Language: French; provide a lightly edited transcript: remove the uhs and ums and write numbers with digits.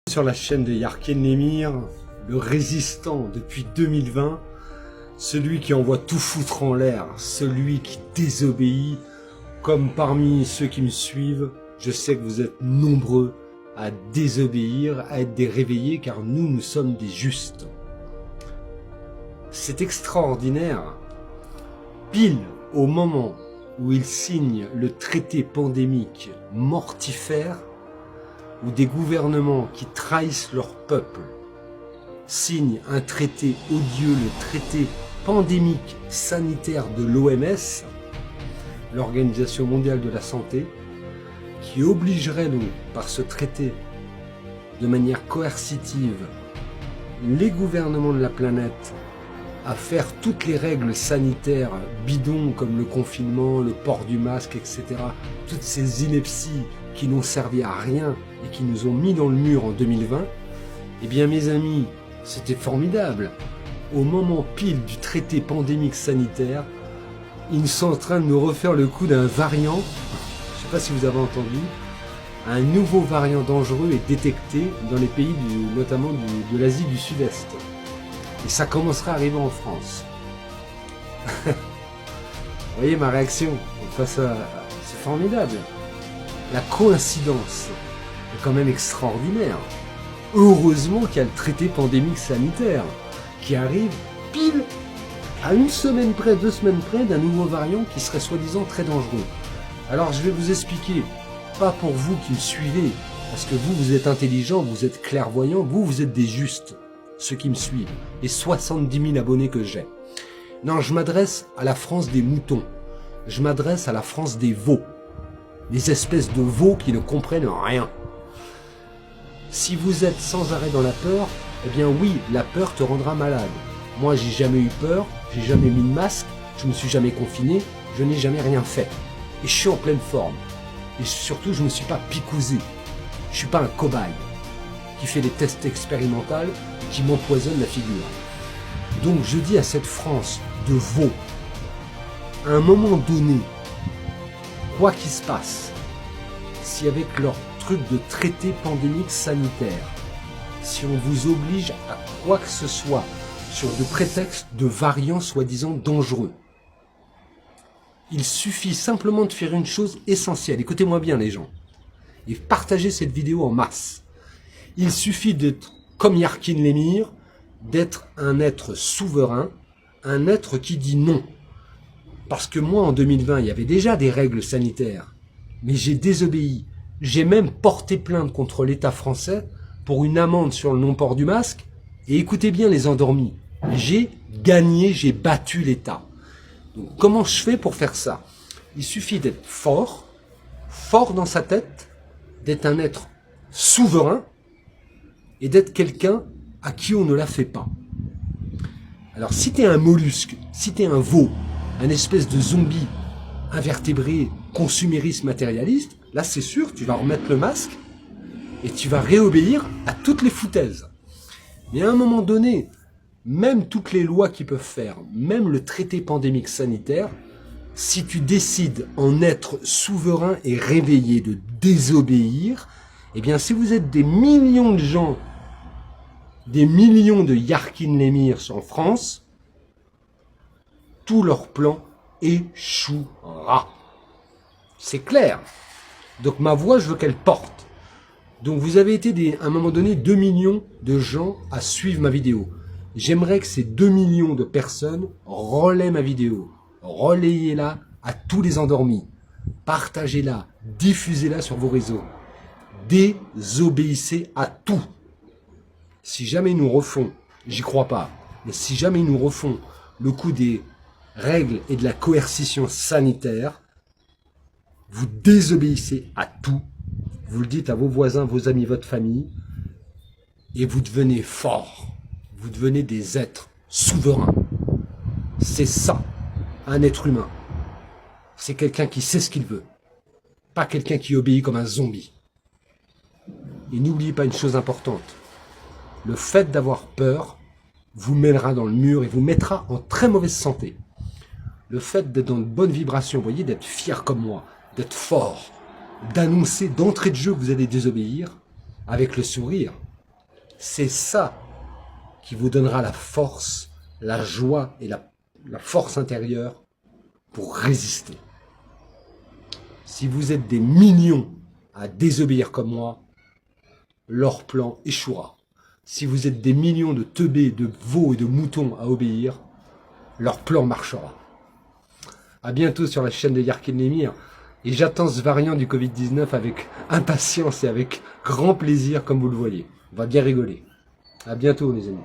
Sur la chaîne de Yarkin Lemire, le résistant depuis 2020, celui qui envoie tout foutre en l'air, celui qui désobéit, comme parmi ceux qui me suivent, je sais que vous êtes nombreux à désobéir, à être des réveillés, car nous sommes des justes. C'est extraordinaire. Pile au moment où il signe le traité pandémique mortifère, où des gouvernements qui trahissent leur peuple signent un traité odieux, le traité pandémique sanitaire de l'OMS, l'Organisation mondiale de la santé, qui obligerait donc par ce traité de manière coercitive les gouvernements de la planète à faire toutes les règles sanitaires bidons comme le confinement, le port du masque, etc. Toutes ces inepties qui n'ont servi à rien et qui nous ont mis dans le mur en 2020, eh bien mes amis, c'était formidable. Au moment pile du traité pandémique sanitaire, ils sont en train de nous refaire le coup d'un variant, je ne sais pas si vous avez entendu, un nouveau variant dangereux est détecté dans les pays notamment de l'Asie du Sud-Est. Et ça commencera à arriver en France. Vous voyez ma réaction face à... C'est formidable. La coïncidence est quand même extraordinaire. Heureusement qu'il y a le traité pandémique sanitaire qui arrive pile à une semaine près, 2 semaines près d'un nouveau variant qui serait soi-disant très dangereux. Alors je vais vous expliquer, pas pour vous qui me suivez, parce que vous êtes intelligents, vous êtes clairvoyants, vous êtes des justes, ceux qui me suivent, les 70 000 abonnés que j'ai. Non, je m'adresse à la France des moutons, je m'adresse à la France des veaux, des espèces de veaux qui ne comprennent rien. Si vous êtes sans arrêt dans la peur, eh bien oui, la peur te rendra malade. Moi, j'ai jamais eu peur, j'ai jamais mis de masque, je me suis jamais confiné, je n'ai jamais rien fait. Et je suis en pleine forme. Et surtout, je ne me suis pas picousé. Je suis pas un cobaye qui fait des tests expérimentaux et qui m'empoisonne la figure. Donc je dis à cette France de veaux, à un moment donné, quoi qu'il se passe, si avec leur truc de traité pandémique sanitaire, si on vous oblige à quoi que ce soit sur de prétextes de variants soi-disant dangereux, il suffit simplement de faire une chose essentielle. Écoutez-moi bien les gens, et partagez cette vidéo en masse. Il suffit d'être comme Yarkin Lemire, d'être un être souverain, un être qui dit non. Parce que moi, en 2020, il y avait déjà des règles sanitaires, mais j'ai désobéi. J'ai même porté plainte contre l'État français pour une amende sur le non-port du masque. Et écoutez bien les endormis, j'ai gagné, j'ai battu l'État. Donc comment je fais pour faire ça? Il suffit d'être fort, fort dans sa tête, d'être un être souverain et d'être quelqu'un à qui on ne la fait pas. Alors si t'es un mollusque, si t'es un veau, un espèce de zombie invertébré, consumériste, matérialiste, là c'est sûr, tu vas remettre le masque et tu vas réobéir à toutes les foutaises. Mais à un moment donné, même toutes les lois qu'ils peuvent faire, même le traité pandémique sanitaire, si tu décides en être souverain et réveillé de désobéir, eh bien si vous êtes des millions de gens, des millions de Yarkin Lemire en France, tout leur plan échouera. C'est clair. Donc ma voix, je veux qu'elle porte. Donc vous avez été à un moment donné 2 millions de gens à suivre ma vidéo. J'aimerais que ces 2 millions de personnes relaient ma vidéo. Relayez-la à tous les endormis. Partagez-la, diffusez-la sur vos réseaux. Désobéissez à tout. Si jamais ils nous refont, j'y crois pas, mais si jamais ils nous refont le coup des règles et de la coercition sanitaire, vous désobéissez à tout. Vous le dites à vos voisins, vos amis, votre famille, et vous devenez forts. Vous devenez des êtres souverains. C'est ça, un être humain. C'est quelqu'un qui sait ce qu'il veut. Pas quelqu'un qui obéit comme un zombie. Et n'oubliez pas une chose importante. Le fait d'avoir peur vous mènera dans le mur et vous mettra en très mauvaise santé. Le fait d'être dans de bonnes vibrations, vous voyez, d'être fier comme moi, d'être fort, d'annoncer d'entrée de jeu que vous allez désobéir avec le sourire, C'est ça qui vous donnera la force, la joie et la force intérieure pour résister. Si vous êtes des millions à désobéir comme moi, leur plan échouera. Si vous êtes des millions de teubés, de veaux et de moutons à obéir, leur plan marchera. À bientôt sur la chaîne de Yarkin Lemire. Et j'attends ce variant du Covid-19 avec impatience et avec grand plaisir, comme vous le voyez. On va bien rigoler. À bientôt, les amis.